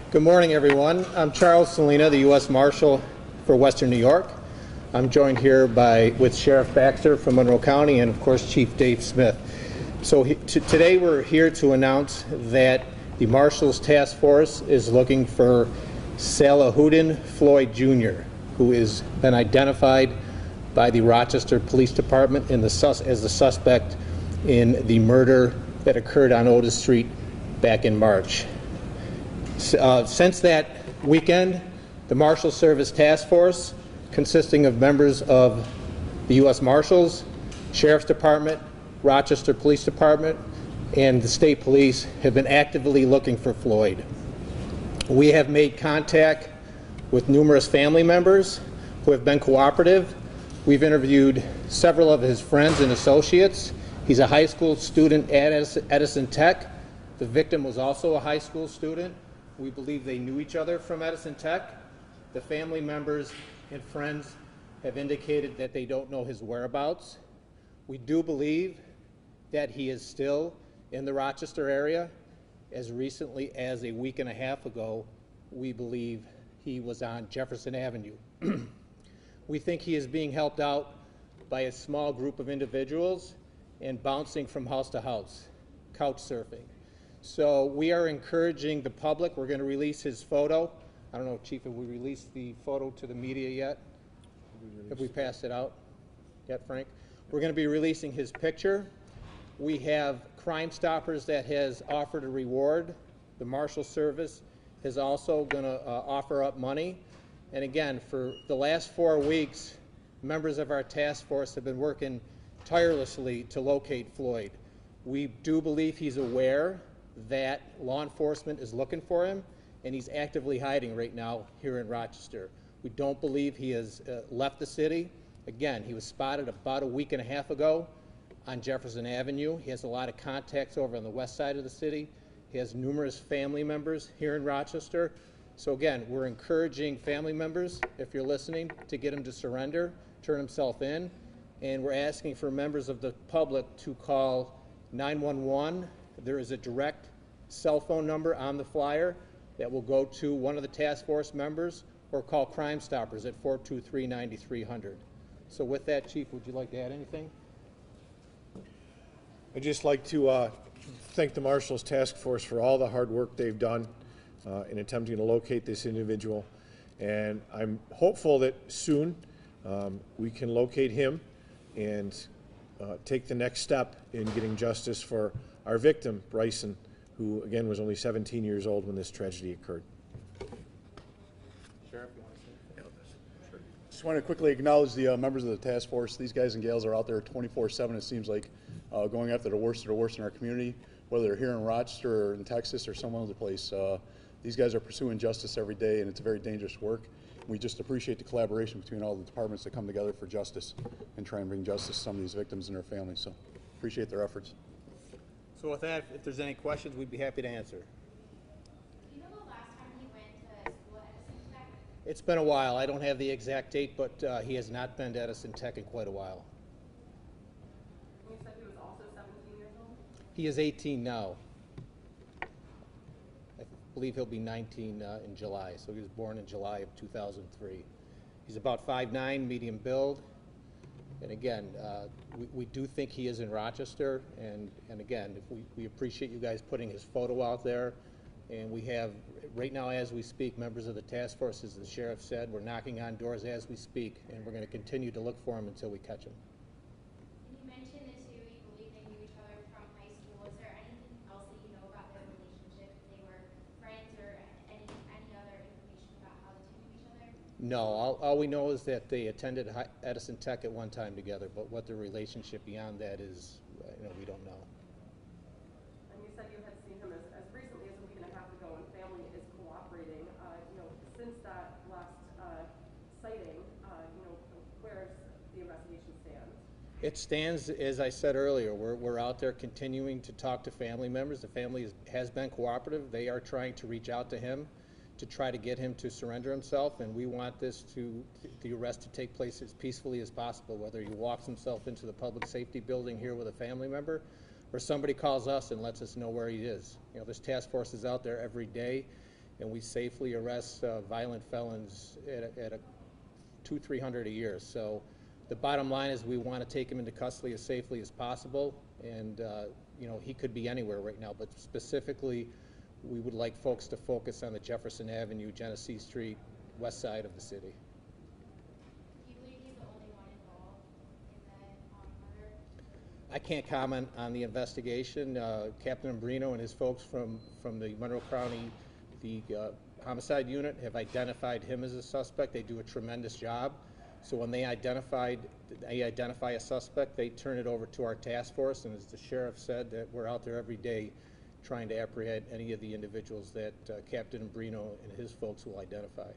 Good morning, everyone. I'm Charles Salina, the U.S. Marshal for Western New York. I'm joined here with Sheriff Baxter from Monroe County and, of course, Chief Dave Smith. So today we're here to announce that the Marshals Task Force is looking for Salahuddin Floyd Jr., who has been identified by the Rochester Police Department as the suspect in the murder that occurred on Otis Street back in March. Since that weekend, the Marshal Service Task Force, consisting of members of the U.S. Marshals, Sheriff's Department, Rochester Police Department, and the state police, have been actively looking for Floyd. We have made contact with numerous family members who have been cooperative. We've interviewed several of his friends and associates. He's a high school student at Edison Tech. The victim was also a high school student. We believe they knew each other from Edison Tech. The family members and friends have indicated that they don't know his whereabouts. We do believe that he is still in the Rochester area. As recently as a week and a half ago, we believe he was on Jefferson Avenue. We think he is being helped out by a small group of individuals and bouncing from house to house, couch surfing. So we are encouraging the public. We're going to release his photo. I don't know, Chief, have we released the photo to the media yet? Have we passed it out yet, Frank? We're going to be releasing his picture. We have Crime Stoppers that has offered a reward. The Marshal Service is also going to offer up money. And again, for the last 4 weeks, members of our task force have been working tirelessly to locate Floyd. We do believe he's aware that law enforcement is looking for him, and he's actively hiding right now here in Rochester. We don't believe he has left the city. Again, he was spotted about a week and a half ago on Jefferson Avenue. He has a lot of contacts over on the west side of the city. He has numerous family members here in Rochester. So again, we're encouraging family members, if you're listening, to get him to surrender, turn himself in, and we're asking for members of the public to call 911. There is a direct cell phone number on the flyer that will go to one of the task force members, or call Crime Stoppers at 423-9300. So with that, Chief, would you like to add anything? I'd just like to thank the Marshals Task Force for all the hard work they've done in attempting to locate this individual. And I'm hopeful that soon we can locate him and take the next step in getting justice for our victim, Bryson, who again was only 17 years old when this tragedy occurred. Sheriff, you want to say anything? Sure. Just want to quickly acknowledge the members of the task force. These guys and gals are out there 24/7, it seems like, going after the worst of the worst in our community, whether they're here in Rochester or in Texas or some other place. These guys are pursuing justice every day, and it's a very dangerous work. We just appreciate the collaboration between all the departments that come together for justice and try and bring justice to some of these victims and their families. So appreciate their efforts. So with that, if there's any questions, we'd be happy to answer. Do you know the last time he went to school at Edison Tech? It's been a while. I don't have the exact date, but he has not been to Edison Tech in quite a while. You said he was also 17 years old? He is 18 now. I believe he'll be 19 in July. So he was born in July of 2003. He's about 5'9", medium build. And again, we do think he is in Rochester. And again, we appreciate you guys putting his photo out there. And we have, right now as we speak, members of the task force, as the sheriff said, we're knocking on doors as we speak. And we're going to continue to look for him until we catch him. And you mentioned the two, you believe they knew each other from high school. Is there anything else that you know about their relationship? If they were friends or any other information about how the two knew each other? No, all we know is that they attended Edison Tech at one time together, but what their relationship beyond that is, we don't know. And you said you had seen him as recently as a week and a half ago, and family is cooperating. Since that last sighting, where's the investigation stand? It stands, as I said earlier, we're out there continuing to talk to family members. The family has been cooperative. They are trying to reach out to him to try to get him to surrender himself, and we want the arrest to take place as peacefully as possible, whether he walks himself into the public safety building here with a family member, or somebody calls us and lets us know where he is. This task force is out there every day, and we safely arrest violent felons at a 200-300 a year. So the bottom line is we want to take him into custody as safely as possible, and you know, he could be anywhere right now, but specifically we would like folks to focus on the Jefferson Avenue, Genesee Street, west side of the city. Do you believe he's the only one involved in that murder? I can't comment on the investigation. Captain Ambrino and his folks from the Monroe County, the homicide unit, have identified him as a suspect. They do a tremendous job. So when they identify a suspect, they turn it over to our task force, and as the sheriff said, that we're out there every day trying to apprehend any of the individuals that Captain Ambrino and his folks will identify.